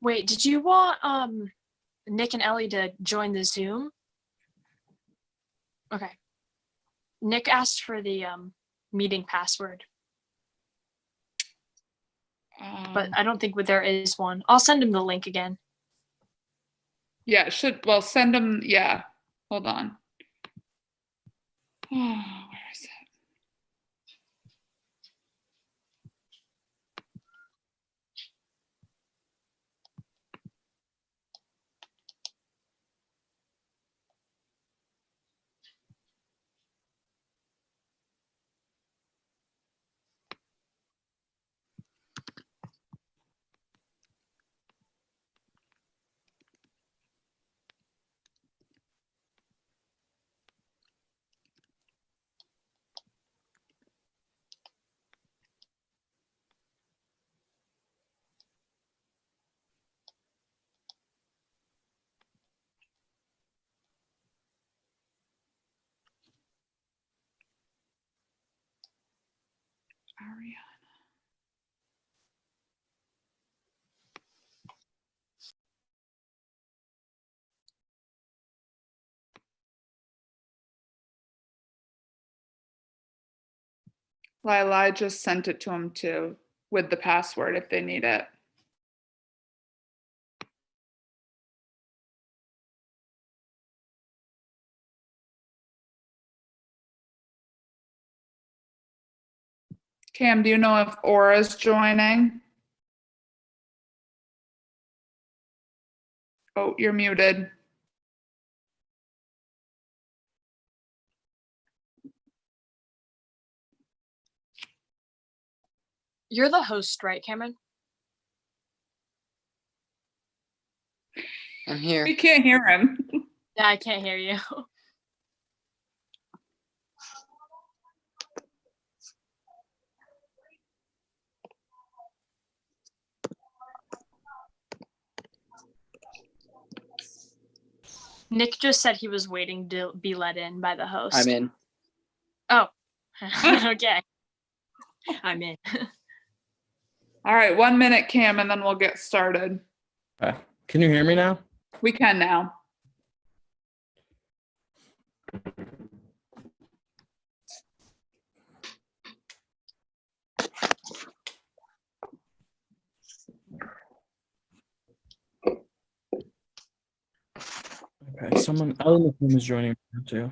Wait, did you want Nick and Ellie to join the Zoom? Okay. Nick asked for the meeting password, but I don't think there is one. I'll send him the link again. Yeah, well, send them. Yeah, hold on. Oh, where is it? Ariana. Lila, I just sent it to them too, with the password if they need it. Cam, do you know if Aura's joining? Oh, you're muted. You're the host, right, Cameron? I'm here. We can't hear him. Yeah, I can't hear you. Nick just said he was waiting to be let in by the host. I'm in. Oh, okay. I'm in. All right, 1 minute, Cam, and then we'll get started. Okay. Can you hear me now? We can now. Okay, someone else in the room is joining me too.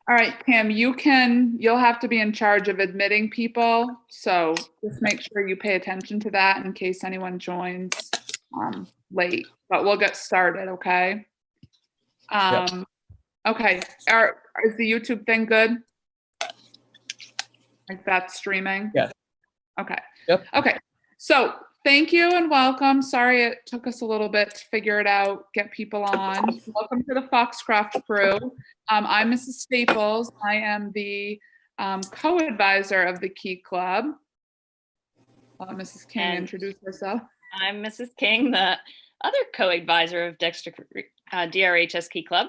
All right, Cam, you'll have to be in charge of admitting people. So just make sure you pay attention to that in case anyone joins late, but we'll get started, okay? Yep. Okay, is the YouTube thing good? Like that's streaming? Yeah. Okay. Yep. Okay, so thank you and welcome. Sorry it took us a little bit to figure it out, get people on. Welcome to the Foxcroft crew. I'm Mrs. Staples. I am the co-advisor of the Key Club. I'll let Mrs. King introduce herself. I'm Mrs. King, the other co-advisor of Dexter DRHS Key Club.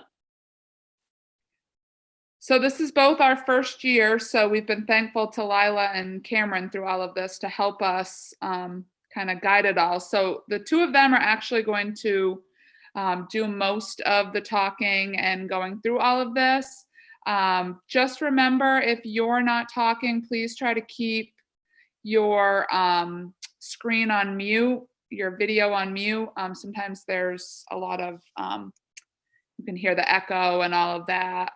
So this is both our first year, so we've been thankful to Lila and Cameron through all of this to help us kind of guide it all. So the two of them are actually going to do most of the talking and going through all of this. Just remember, if you're not talking, please try to keep your screen on mute, your video on mute. Sometimes there's a lot of, you can hear the echo and all of that.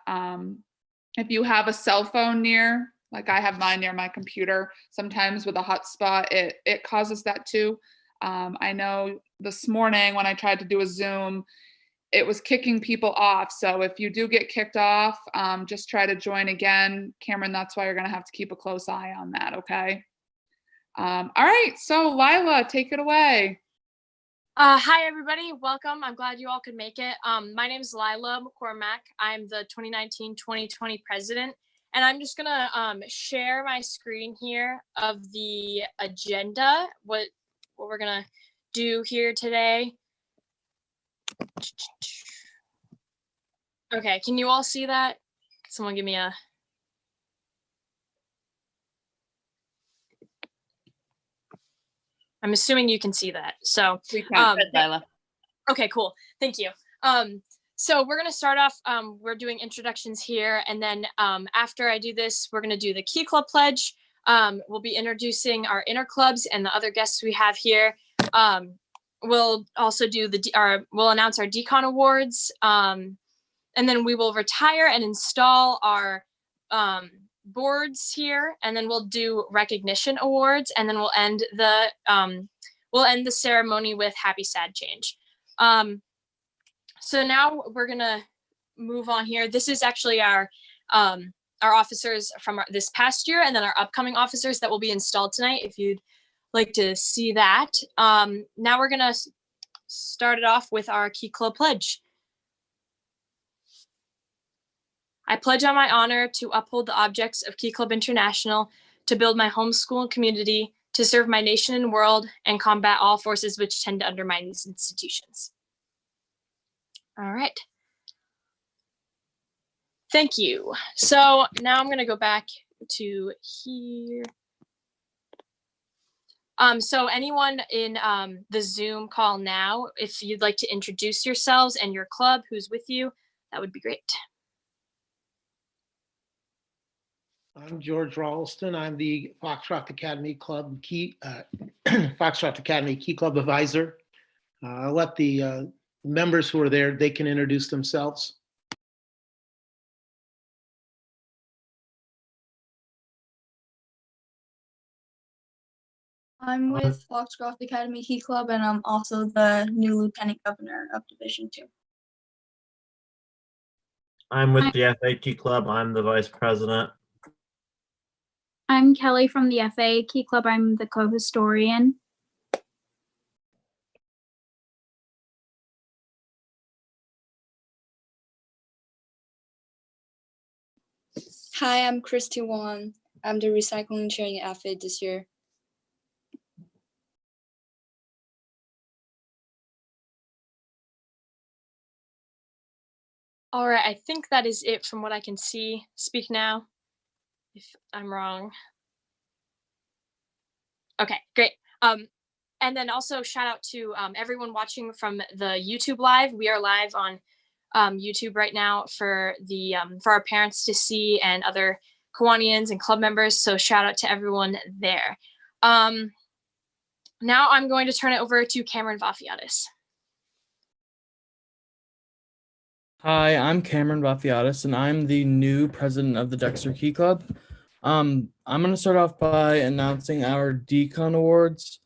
If you have a cell phone near, like I have mine near my computer, sometimes with a hotspot, it causes that too. I know this morning when I tried to do a Zoom, it was kicking people off. So if you do get kicked off, just try to join again. Cameron, that's why you're gonna have to keep a close eye on that, okay? All right, so Lila, take it away. Hi, everybody. Welcome. I'm glad you all could make it. My name is Lila McCormack. I'm the 2019-2020 president, and I'm just gonna share my screen here of the agenda. What we're gonna do here today. Okay, can you all see that? Someone give me a. I'm assuming you can see that. So We can. Good, Lila. okay, cool. Thank you. So we're gonna start off, we're doing introductions here, and then after I do this, we're gonna do the Key Club Pledge. We'll be introducing our inner clubs and the other guests we have here. We'll also do we'll announce our Decon Awards, and then we will retire and install our boards here, and then we'll do recognition awards, and then we'll end the ceremony with happy sad change. So now we're gonna move on here. This is actually our officers from this past year, and then our upcoming officers that will be installed tonight, if you'd like to see that. Now we're gonna start it off with our Key Club Pledge. I pledge on my honor to uphold the objects of Key Club International, to build my home school and community, to serve my nation and world, and combat all forces which tend to undermine these institutions. All right. Thank you. So now I'm going to go back to here. So anyone in the Zoom call now, if you'd like to introduce yourselves and your club, who's with you, that would be great. I'm George Ralston. I'm the Foxtrot Academy Club Foxtrot Academy Key Club advisor. I'll let the members who are there, they can introduce themselves. I'm with Foxcroft Academy Key Club, and I'm also the new Lieutenant Governor of Division 2. I'm with the FA Key Club. I'm the vice president. I'm Kelly from the FA Key Club. I'm the co-historian. Hi, I'm Christy Wan. I'm the recycling training at FA this year. All right, I think that is it from what I can see. Speak now if I'm wrong. Okay, great. And then also shout out to everyone watching from the YouTube live. We are live on YouTube right now for our parents to see and other Kiwanians and club members. So shout out to everyone there. Now I'm going to turn it over to Cameron Vafiatis. Hi, I'm Cameron Vafiatis, and I'm the new president of the Dexter Key Club. I'm going to start off by announcing our Decon Awards.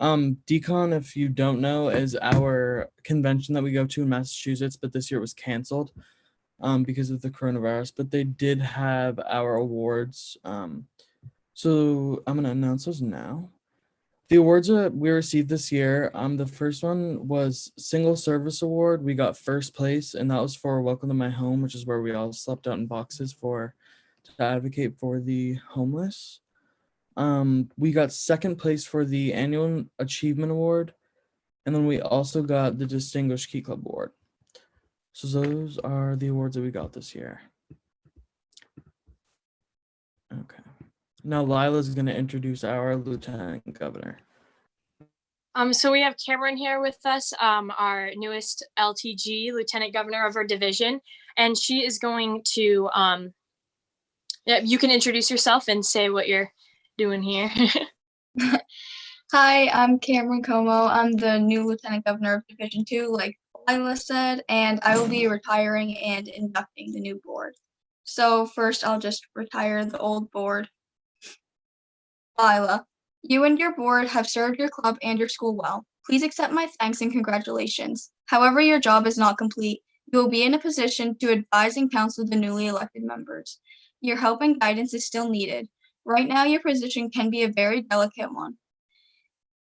Decon, if you don't know, is our convention that we go to in Massachusetts, but this year it was canceled because of the coronavirus, but they did have our awards. So I'm going to announce those now. The awards that we received this year, the first one was Single Service Award. We got first place, and that was for Welcome to My Home, which is where we all slept out in boxes to advocate for the homeless. We got second place for the Annual Achievement Award, and then we also got the Distinguished Key Club Award. So those are the awards that we got this year. Okay. Now Lila's going to introduce our Lieutenant Governor. So we have Cameron here with us, our newest LTG, Lieutenant Governor of our division, and she is going to, yeah, you can introduce yourself and say what you're doing here. Hi, I'm Cameron Como. I'm the new Lieutenant Governor of Division 2, like Lila said, and I will be retiring and inducting the new board. So first, I'll just retire the old board. Lila, you and your board have served your club and your school well. Please accept my thanks and congratulations. However, your job is not complete. You will be in a position to advise and counsel the newly elected members. Your help and guidance is still needed. Right now, your position can be a very delicate one.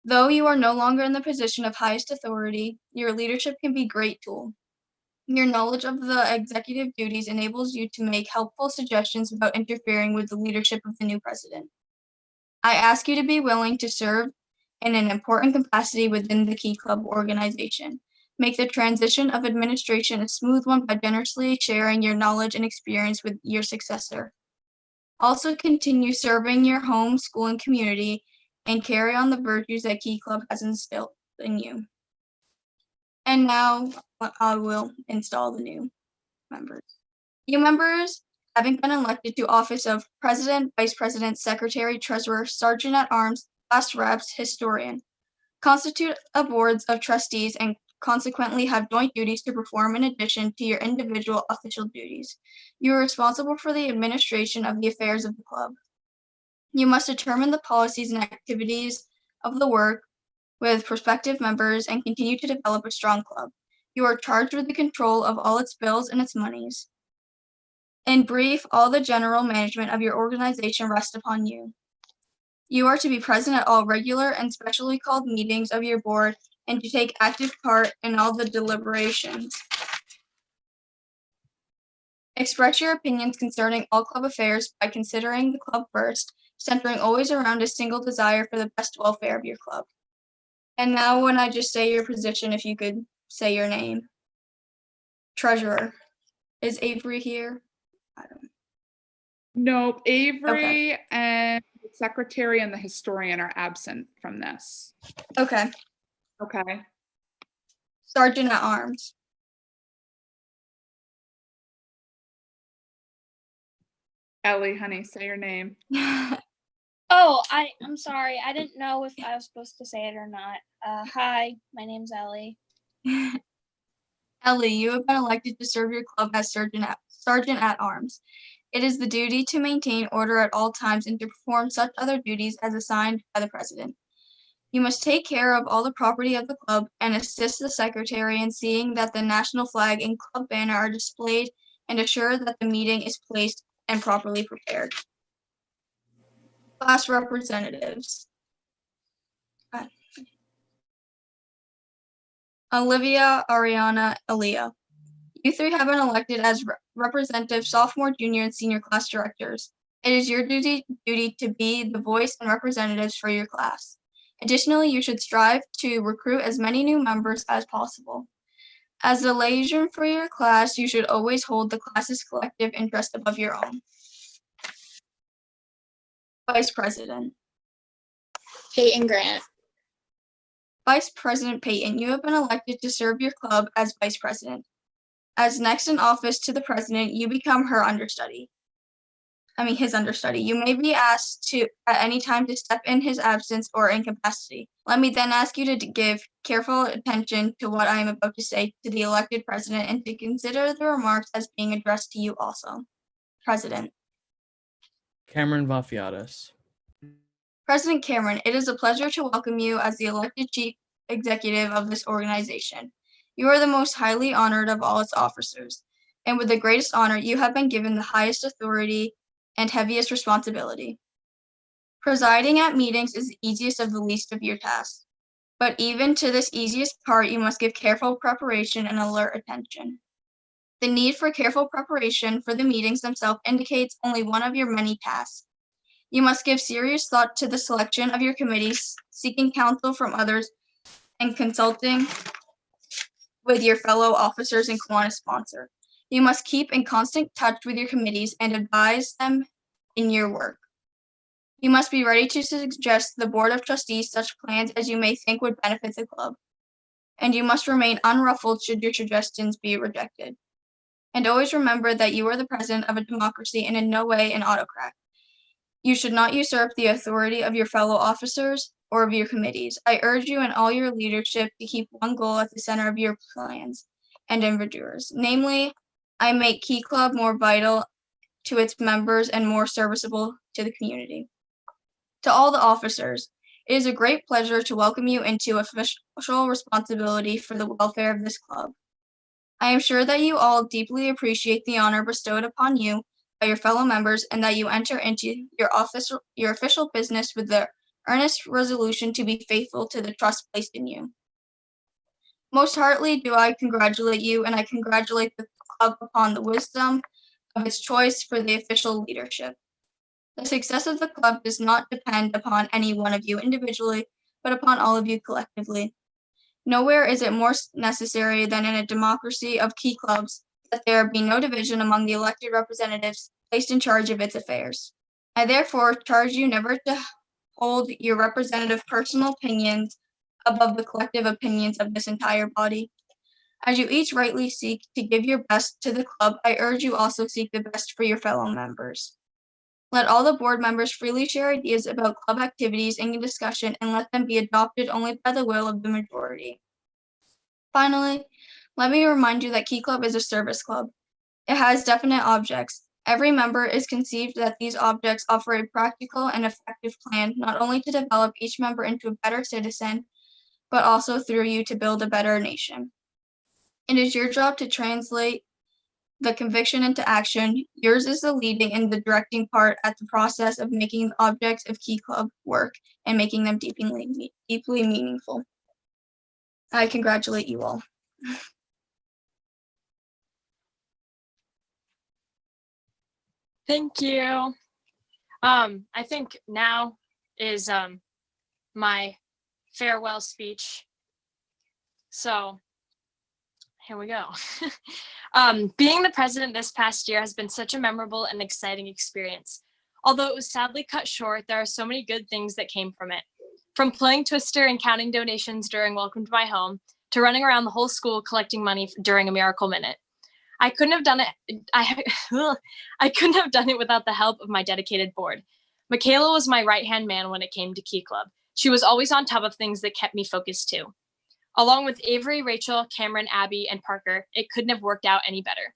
Though you are no longer in the position of highest authority, your leadership can be a great tool. Your knowledge of the executive duties enables you to make helpful suggestions without interfering with the leadership of the new president. I ask you to be willing to serve in an important capacity within the Key Club organization. Make the transition of administration a smooth one by generously sharing your knowledge and experience with your successor. Also continue serving your home, school, and community, and carry on the virtues that Key Club has instilled in you. And now I will install the new members. New members, having been elected to office of President, Vice President, Secretary, Treasurer, Sergeant at Arms, Class Reps, Historian, constitute a boards of trustees and consequently have joint duties to perform in addition to your individual official duties. You are responsible for the administration of the affairs of the club. You must determine the policies and activities of the work with prospective members and continue to develop a strong club. You are charged with the control of all its bills and its monies. In brief, all the general management of your organization rests upon you. You are to be present at all regular and specially called meetings of your board and to take active part in all the deliberations. Express your opinions concerning all club affairs by considering the club first, centering always around a single desire for the best welfare of your club. And now when I just say your position, if you could say your name. Treasurer. Is Avery here? I don't know. Nope, Avery and the secretary and the historian are absent from this. Okay. Okay. Sergeant at Arms. Ellie, honey, say your name. Oh, I'm sorry. I didn't know if I was supposed to say it or not. Hi, my name's Ellie. Ellie, you have been elected to serve your club as Sergeant at Arms. It is the duty to maintain order at all times and to perform such other duties as assigned by the President. You must take care of all the property of the club and assist the secretary in seeing that the national flag and club banner are displayed and assure that the meeting is placed and properly prepared. Class representatives. Olivia, Ariana, Aaliyah. You three have been elected as representative sophomore, junior, and senior class directors. It is your duty to be the voice and representatives for your class. Additionally, you should strive to recruit as many new members as possible. As the liaison for your class, you should always hold the class's collective interest above your own. Vice President. Peyton Grant. Vice President Peyton, you have been elected to serve your club as Vice President. As next in office to the President, you become his understudy. You may be asked to at any time to step in his absence or incapacity. Let me then ask you to give careful attention to what I am about to say to the elected President and to consider the remarks as being addressed to you also. President. Cameron Vafiatis. President Cameron, it is a pleasure to welcome you as the elected Chief Executive of this organization. You are the most highly honored of all its officers, and with the greatest honor, you have been given the highest authority and heaviest responsibility. Presiding at meetings is the easiest of the least of your tasks, but even to this easiest part, you must give careful preparation and alert attention. The need for careful preparation for the meetings themselves indicates only one of your many tasks. You must give serious thought to the selection of your committees, seeking counsel from others, and consulting with your fellow officers and Kiwanis sponsor. You must keep in constant touch with your committees and advise them in your work. You must be ready to suggest to the Board of Trustees such plans as you may think would benefit the club. And you must remain unruffled should your suggestions be rejected. And always remember that you are the president of a democracy and in no way an autocrat. You should not usurp the authority of your fellow officers or of your committees. I urge you in all your leadership to keep one goal at the center of your plans and endeavors. Namely, I make Key Club more vital to its members and more serviceable to the community. To all the officers, it is a great pleasure to welcome you into official responsibility for the welfare of this club. I am sure that you all deeply appreciate the honor bestowed upon you by your fellow members and that you enter into your official business with the earnest resolution to be faithful to the trust placed in you. Most heartily do I congratulate you, and I congratulate the club upon the wisdom of its choice for the official leadership. The success of the club does not depend upon any one of you individually, but upon all of you collectively. Nowhere is it more necessary than in a democracy of key clubs that there be no division among the elected representatives placed in charge of its affairs. I therefore charge you never to hold your representative personal opinions above the collective opinions of this entire body. As you each rightly seek to give your best to the club, I urge you also seek the best for your fellow members. Let all the board members freely share ideas about club activities in discussion, and let them be adopted only by the will of the majority. Finally, let me remind you that Key Club is a service club. It has definite objects. Every member is conceived that these objects offer a practical and effective plan, not only to develop each member into a better citizen, but also through you to build a better nation. It is your job to translate the conviction into action. Yours is the leading and the directing part at the process of making the objects of Key Club work and making them deeply meaningful. I congratulate you all. Thank you. I think now is my farewell speech. So here we go. Being the president this past year has been such a memorable and exciting experience. Although it was sadly cut short, there are so many good things that came from it. From playing Twister and counting donations during Welcome to My Home, to running around the whole school collecting money during a Miracle Minute. I couldn't have done it. I couldn't have done it without the help of my dedicated board. Michaela was my right-hand man when it came to Key Club. She was always on top of things that kept me focused too. Along with Avery, Rachel, Cameron, Abby, and Parker, it couldn't have worked out any better.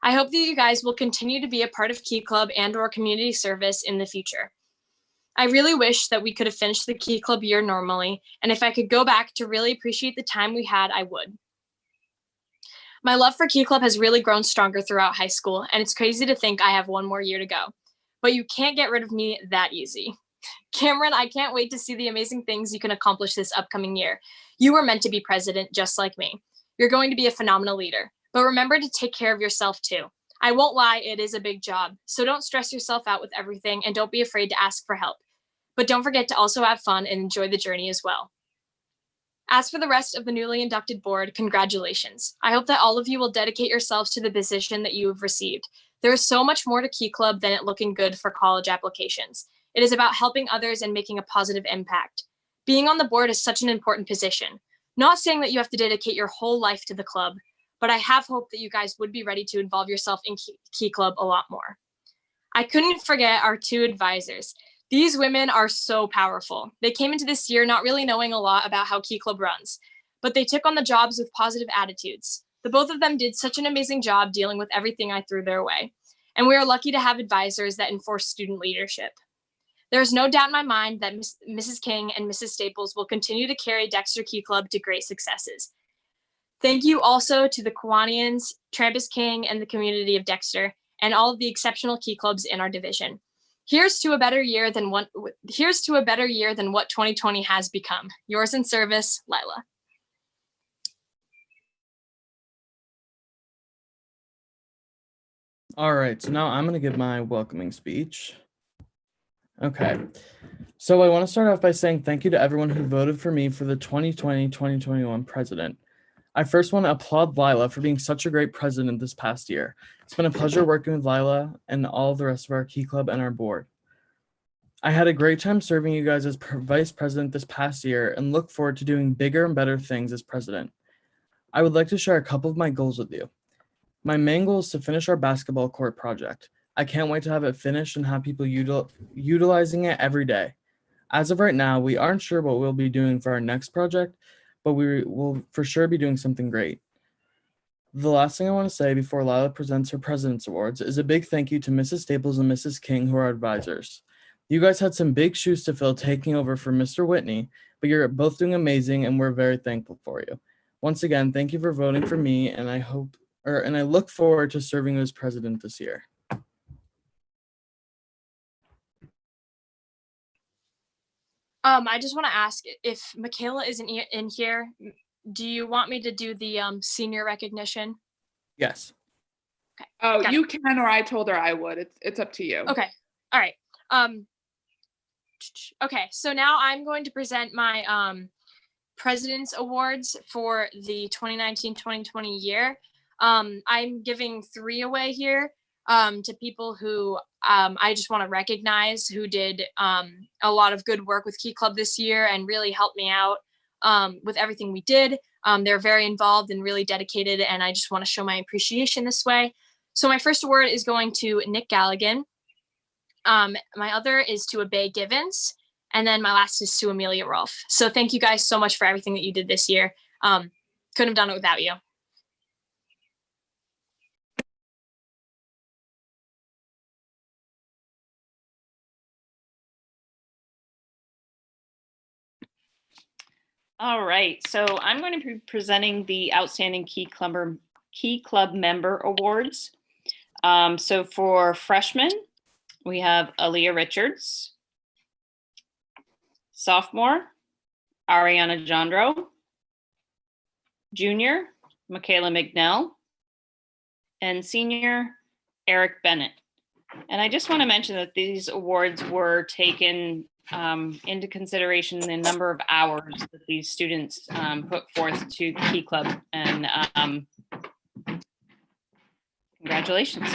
I hope that you guys will continue to be a part of Key Club and/or community service in the future. I really wish that we could have finished the Key Club year normally, and if I could go back to really appreciate the time we had, I would. My love for Key Club has really grown stronger throughout high school, and it's crazy to think I have one more year to go. But you can't get rid of me that easy. Cameron, I can't wait to see the amazing things you can accomplish this upcoming year. You were meant to be president just like me. You're going to be a phenomenal leader, but remember to take care of yourself too. I won't lie, it is a big job, so don't stress yourself out with everything and don't be afraid to ask for help. But don't forget to also have fun and enjoy the journey as well. As for the rest of the newly inducted board, congratulations. I hope that all of you will dedicate yourselves to the position that you have received. There is so much more to Key Club than it looking good for college applications. It is about helping others and making a positive impact. Being on the board is such an important position. Not saying that you have to dedicate your whole life to the club, but I have hope that you guys would be ready to involve yourself in Key Club a lot more. I couldn't forget our two advisors. These women are so powerful. They came into this year not really knowing a lot about how Key Club runs, but they took on the jobs with positive attitudes. The both of them did such an amazing job dealing with everything I threw their way. And we are lucky to have advisors that enforce student leadership. There is no doubt in my mind that Mrs. King and Mrs. Staples will continue to carry Dexter Key Club to great successes. Thank you also to the Kiwanians, Trampus King, and the community of Dexter, and all of the exceptional Key Clubs in our division. Here's to a better year than what 2020 has become. Yours in service, Lila. All right, so now I'm going to give my welcoming speech. Okay, so I want to start off by saying thank you to everyone who voted for me for the 2020-2021 president. I first want to applaud Lila for being such a great president this past year. It's been a pleasure working with Lila and all the rest of our Key Club and our board. I had a great time serving you guys as vice president this past year and look forward to doing bigger and better things as president. I would like to share a couple of my goals with you. My main goal is to finish our basketball court project. I can't wait to have it finished and have people utilizing it every day. As of right now, we aren't sure what we'll be doing for our next project, but we will for sure be doing something great. The last thing I want to say before Lila presents her President's Awards is a big thank you to Mrs. Staples and Mrs. King, who are advisors. You guys had some big shoes to fill taking over for Mr. Whitney, but you're both doing amazing and we're very thankful for you. Once again, thank you for voting for me, and I look forward to serving you as president this year. I just want to ask if Michaela isn't in here, do you want me to do the senior recognition? Yes. Oh, Got you can, or I told her I would. It's up to you. Okay. All right. Okay. So now I'm going to present my President's Awards for the 2019-2020 year. I'm giving 3 away here to people who I just want to recognize who did a lot of good work with Key Club this year and really helped me out with everything we did. They're very involved and really dedicated, and I just want to show my appreciation this way. So my first award is going to Nick Galligan. My other is to Abe Givens. And then my last is to Amelia Rolfe. So thank you guys so much for everything that you did this year. Couldn't have done it without you. All right, so I'm going to be presenting the Outstanding Key Club Member Awards. So for freshmen, we have Aaliyah Richards. Sophomore, Ariana Jandro. Junior, Michaela McNell. And senior, Eric Bennett. And I just want to mention that these awards were taken into consideration the number of hours that these students put forth to Key Club, and congratulations.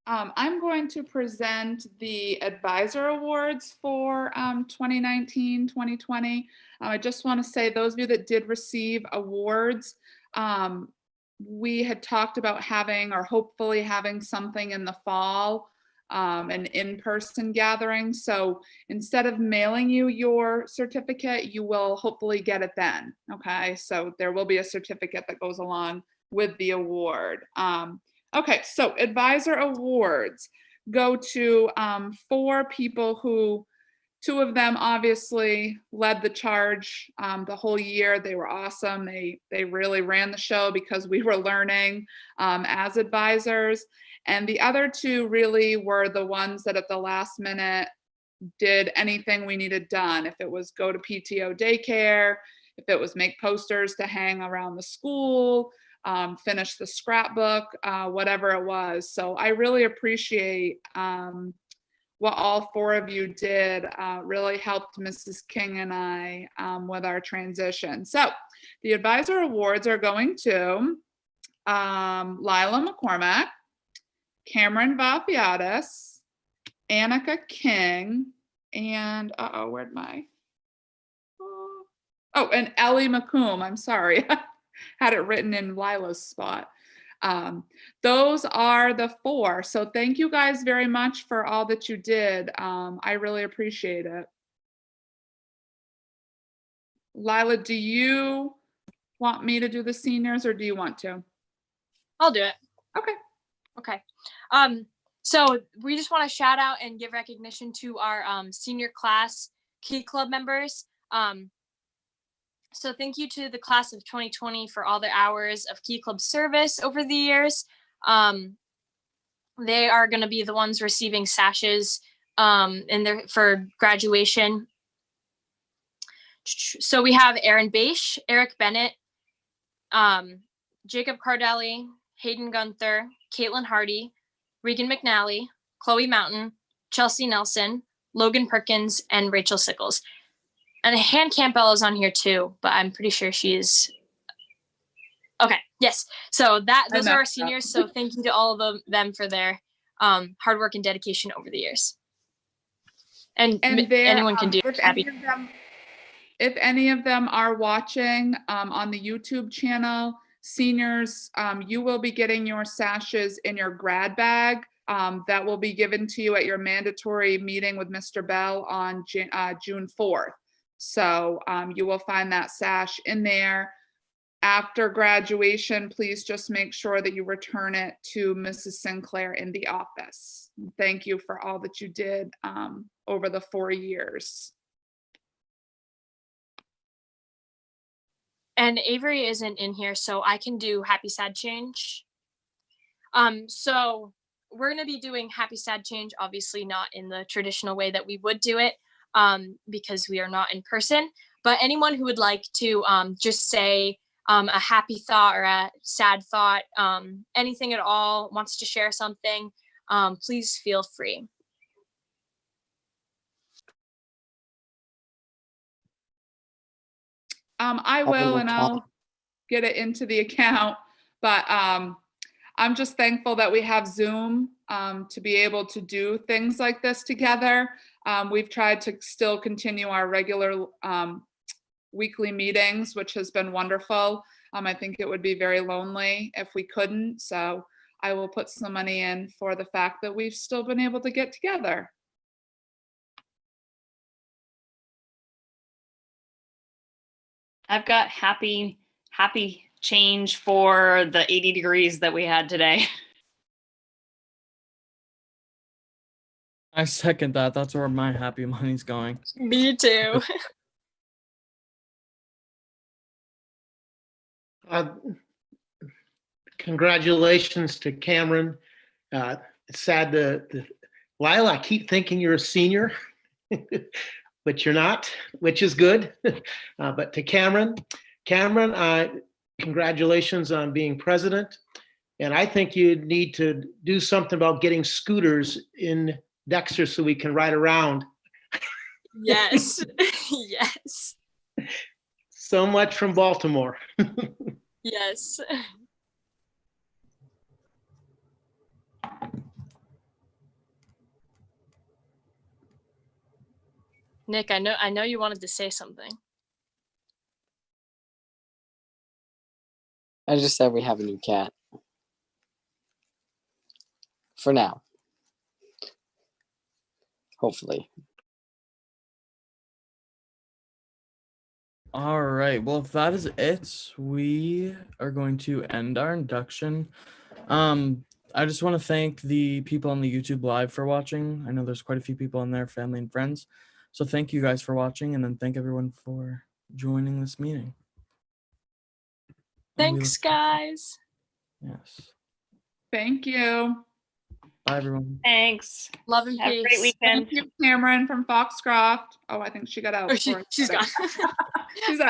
I'm going to present the advisor awards for 2019-2020. I just want to say those of you that did receive awards, we had talked about having, or hopefully having, something in the fall, an in-person gathering. So instead of mailing you your certificate, you will hopefully get it then. Okay, so there will be a certificate that goes along with the award. Okay, so advisor awards go to 4 people who, 2 of them obviously led the charge the whole year. They were awesome. They really ran the show because we were learning as advisors. And the other 2 really were the ones that at the last minute did anything we needed done. If it was go to PTO daycare, if it was make posters to hang around the school, finish the scrapbook, whatever it was. So I really appreciate what all 4 of you did. Really helped Mrs. King and I with our transition. So the advisor awards are going to Lila McCormack, Cameron Vafiatis, Annika King, and where'd my, oh, and Ellie McComb. I'm sorry. Had it written in Lila's spot. Those are the 4. So thank you guys very much for all that you did. I really appreciate it. Lila, do you want me to do the seniors, or do you want to? I'll do it. Okay. Okay. So we just want to shout out and give recognition to our senior class Key Club members. So thank you to the class of 2020 for all their hours of Key Club service over the years. They are going to be the ones receiving sashes for graduation. So we have Aaron Bache, Eric Bennett, Jacob Cardelli, Hayden Gunther, Caitlin Hardy, Regan McNally, Chloe Mountain, Chelsea Nelson, Logan Perkins, and Rachel Sickles. And Han Campbell is on here too, but I'm pretty sure she is. Okay, yes. So those are our seniors. So thank you to all of them for their hard work and dedication over the years. And anyone can do it. If any of them are watching on the YouTube channel, seniors, you will be getting your sashes in your grad bag. That will be given to you at your mandatory meeting with Mr. Bell on June 4th. So you will find that sash in there. After graduation, please just make sure that you return it to Mrs. Sinclair in the office. Thank you for all that you did over the 4 years. And Avery isn't in here, so I can do happy sad change. So we're gonna be doing happy sad change, obviously not in the traditional way that we would do it, because we are not in person. But anyone who would like to just say a happy thought or a sad thought, anything at all, wants to share something, please feel free. I will, and I'll get it into the account. But I'm just thankful that we have Zoom to be able to do things like this together. We've tried to still continue our regular weekly meetings, which has been wonderful. I think it would be very lonely if we couldn't. So I will put some money in for the fact that we've still been able to get together. I've got happy change for the 80 degrees that we had today. I second that. That's where my happy money's going. Me too. Congratulations to Cameron. It's sad Lila, I keep thinking you're a senior, but you're not, which is good. But to Cameron, congratulations on being president. And I think you need to do something about getting scooters in Dexter so we can ride around. Yes. Yes. So much from Baltimore. Yes. Nick, I know you wanted to say something. I just said we have a new cat. For now. Hopefully. All right. Well, if that is it, we are going to end our induction. I just want to thank the people on the YouTube Live for watching. I know there's quite a few people in there, family and friends. So thank you guys for watching, and then thank everyone for joining this meeting. Thanks, guys. Yes. Thank you. Bye, everyone. Thanks. Love and Have a peace. great weekend. Thank you, Cameron from Foxcroft. Oh, I think she got out. Oh, she's gone. She's out.